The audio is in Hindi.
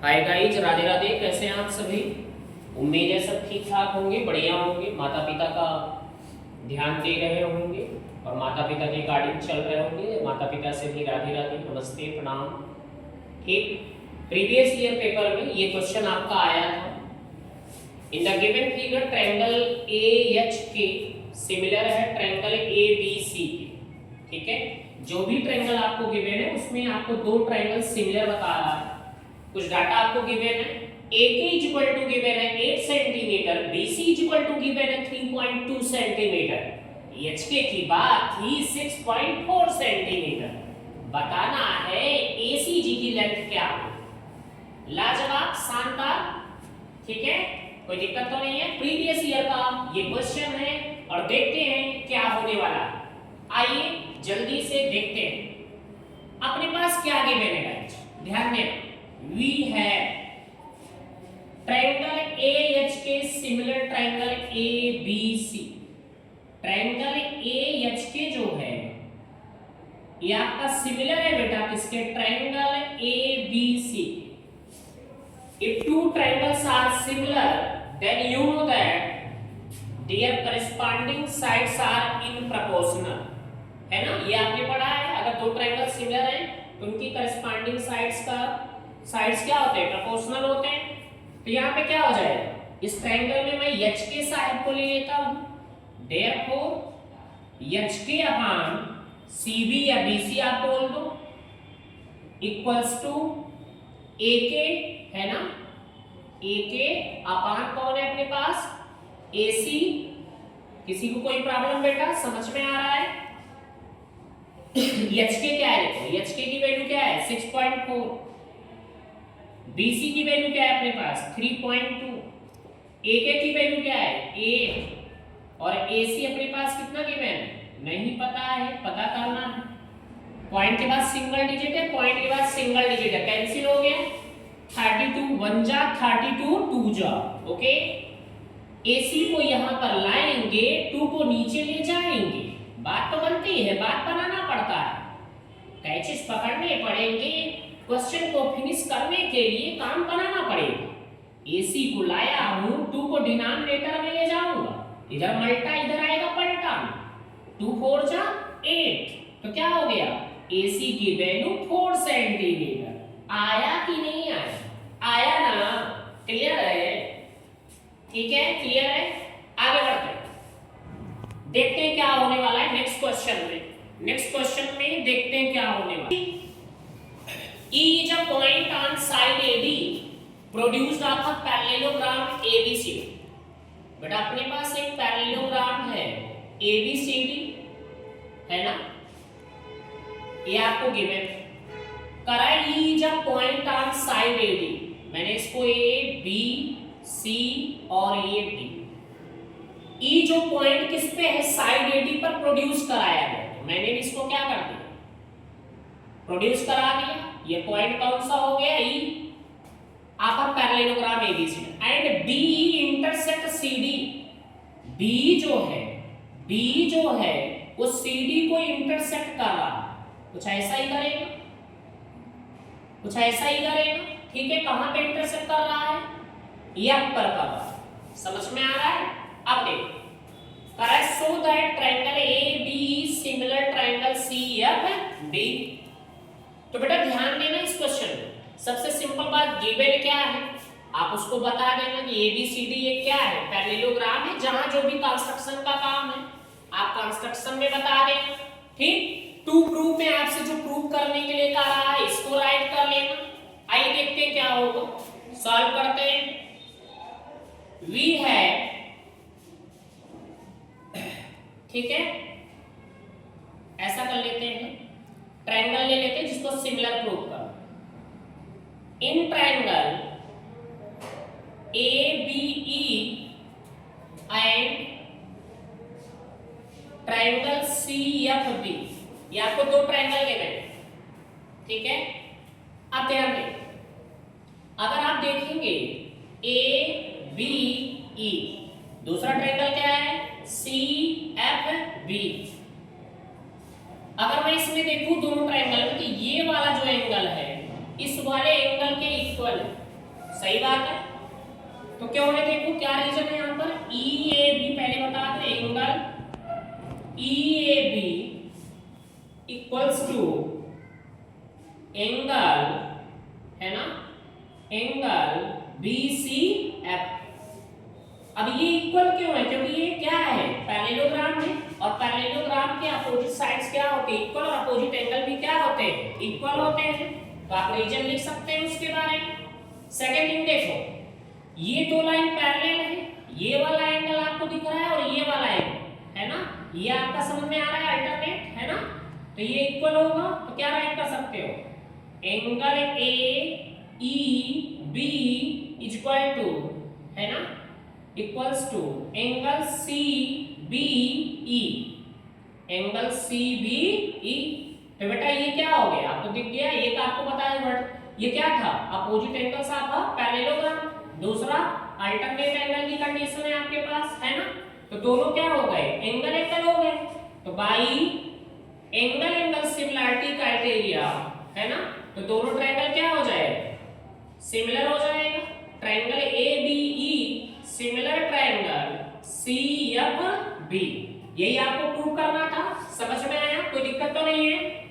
Hi guys, Radhe Radhe. कैसे हैं आप सभी? उम्मीद है सब ठीक ठाक होंगे, बढ़िया होंगे, माता पिता का ध्यान दे रहे होंगे और माता पिता के अकॉर्डिंग चल रहे होंगे। माता पिता से भी राधे राधे, नमस्ते, प्रणाम। ठीक, प्रीवियस ईयर पेपर में ये क्वेश्चन आपका आया था। In the given figure triangle AH के सिमिलर है ट्रायंगल एबीसी के। ठीक है, जो भी ट्रायंगल आपको गिवन है उसमें आपको दो ट्रायंगल सिमिलर बता रहा है। कुछ डाटा आपको गिवन है। AK इक्वल टू गिवन है 8 centimetre, BC equal to given है 3.2 सेंटीमीटर, HK की बात थी 6.4 सेंटीमीटर। बताना है ACG की लेंथ क्या है। लाजवाब, शानदार। ठीक है, कोई दिक्कत तो नहीं है। प्रीवियस ईयर का ये क्वेश्चन है और देखते हैं क्या होने वाला है। आइए जल्दी से देखते हैं अपने पास क्या गिवन है गाइस। ध्यान देना, वी है ट्रायंगल AH के similar triangle ABC। Triangle AHK जो है ये आपका सिमिलर है बेटा किसके? Triangle ABC। If two triangles are similar, then you know that their corresponding sides are in proportional। है ना, ये आपने पढ़ा है। अगर दो ट्रायंगल सिमिलर हैं तो उनकी करस्पॉन्डिंग साइड्स क्या होते हैं? प्रोपोर्शनल होते हैं। तो यहाँ पे क्या हो जाएगा? इस ट्रायंगल में मैं HK साइड को ले लेता हूँ, therefore HK अपॉन CB या BC आप बोल दो इक्वल्स टू AK, है ना। AK अपॉन कौन है अपने पास? AC। किसी को कोई प्रॉब्लम बेटा? समझ में आ रहा है? HK क्या है? देखो HK की वैल्यू क्या है? 6.4। BC की वैल्यू क्या है अपने पास? 3.2। AK की वैल्यू क्या है? 8। और AC अपने पास कितना गिवन है? नहीं पता है, पता करना है। पॉइंट के बाद सिंगल डिजिट है, पॉइंट के बाद सिंगल डिजिट है, कैंसिल हो गया। 32 1 जा 32 2 जा। ओके, AC को यहां पर लाएंगे, 2 को नीचे ले जाएंगे। बात तो बनती है, बात बनाना पड़ता है, कैचेस पकड़ने पड़ेंगे। क्वेश्चन को फिनिश करने के लिए काम बनाना पड़ेगा। AC को लाया हूं, 2 को डिनोमिनेटर में ले जाऊंगा, इधर मल्टा इधर आएगा पलटा। 2 4 जा 8, तो क्या हो गया? AC की वैल्यू 4 सेंटीमीटर। आया कि नहीं आया? आया ना? क्लियर है? ठीक है, क्लियर है। आगे बढ़ते हैं, देखते हैं क्या होने वाला है नेक्स्ट क्वेश्चन में। नेक्स्ट क्वेश्चन में देखते हैं क्या होने वाला है। E is a point on side AD produced of a parallelogram ABCD। बेटा अपने पास एक पैरेललोग्राम है ABCD, है ना, ये आपको गिवन करा। E is a point on side AD, मैंने इसको A B C और ये D। E जो पॉइंट किस पे है? साइड AD पर प्रोड्यूस कराया गया, तो मैंने भी इसको क्या कर दिया? प्रोड्यूस करा दिया। ये पॉइंट कौन सा हो गया? E आपका parallelogram ABC and B intersect CD। B जो है वो CD को इंटरसेक्ट कर रहा है। कुछ ऐसा ही करेगा, कुछ ऐसा ही करेगा। ठीक है, कहां पे इंटरसेक्ट कर रहा है? F पर कर रहा है। समझ में आ रहा है? अब देखो, correct so that triangle AB similar triangle CFB। तो बेटा ध्यान देना इस क्वेश्चन में। सबसे सिंपल बात, गिवन क्या है आप उसको बता देना कि ABCD ये क्या है? पैरेललोग्राम है। जहां जो भी कंस्ट्रक्शन का काम है आप कंस्ट्रक्शन में बता देना। ठीक, टू प्रूफ में आपसे जो प्रूफ करने के लिए कह रहा है इसको राइट कर लेना। आइए देखते हैं क्या होगा, सॉल्व करते हैं। V है, ठीक है, ऐसा कर लेते हैं, ट्रायंगल ले लेते हैं जिसको सिमिलर प्रूफ कर। In triangle ABE and triangle CFB, ये आपको दो ट्रायंगल गिवन है। ठीक है, अब ध्यान दें, अगर आप देखेंगे ABE, दूसरा ट्रायंगल क्या है? CFB। अगर मैं इसमें देखूं दोनों ट्रायंगल में, तो ये वाला जो एंगल है इस वाले एंगल के इक्वल है। सही बात है। तो क्या है देखो क्या रीजन है यहाँ पर, ई ए बी पहले बता दें, angle E A B equals to angle, है ना, एंगल बी सी एफ। अब ये इक्वल क्यों है, क्योंकि ये क्या है, पैरेललोग्राम है, और पैरेललोग्राम के अपोजिट साइड्स क्या होते हैं, इक्वल, और अपोजिट एंगल भी क्या होते हैं, इक्वल होते हैं। तो आप रीजन लिख सकते हैं उसके बारे में। सेकंड थिंग देखो, ये दो लाइन पैरेलल है, ये वाला एंगल आपको दिख रहा है और ये वाला एंगल, है ना, ये आपका समझ में आ रहा है, अल्टरनेट, है ना। तो ये इक्वल होगा तो क्या राइट कर सकते हो, angle A E B is equal to, है ना, equals to angle C B E, angle C B E. तो बेटा ये क्या हो गया, आपको दिख गया, एक आपको बताया वर्ड, ये क्या था, अपोजिट एंगल्स आपका पैरेललोग्राम, दूसरा अल्टरनेट एंगल की कंडीशन है आपके पास, है ना। तो दोनों क्या हो गए, एंगल एंगल हो गए। तो by angle angle similarity criteria, है ना, तो दोनों ट्रायंगल क्या हो जाएगा, सिमिलर हो जाएगा। Triangle A B E similar triangle C F B, यही आपको प्रूव करना था। समझ में आया, कोई दिक्कत तो नहीं है।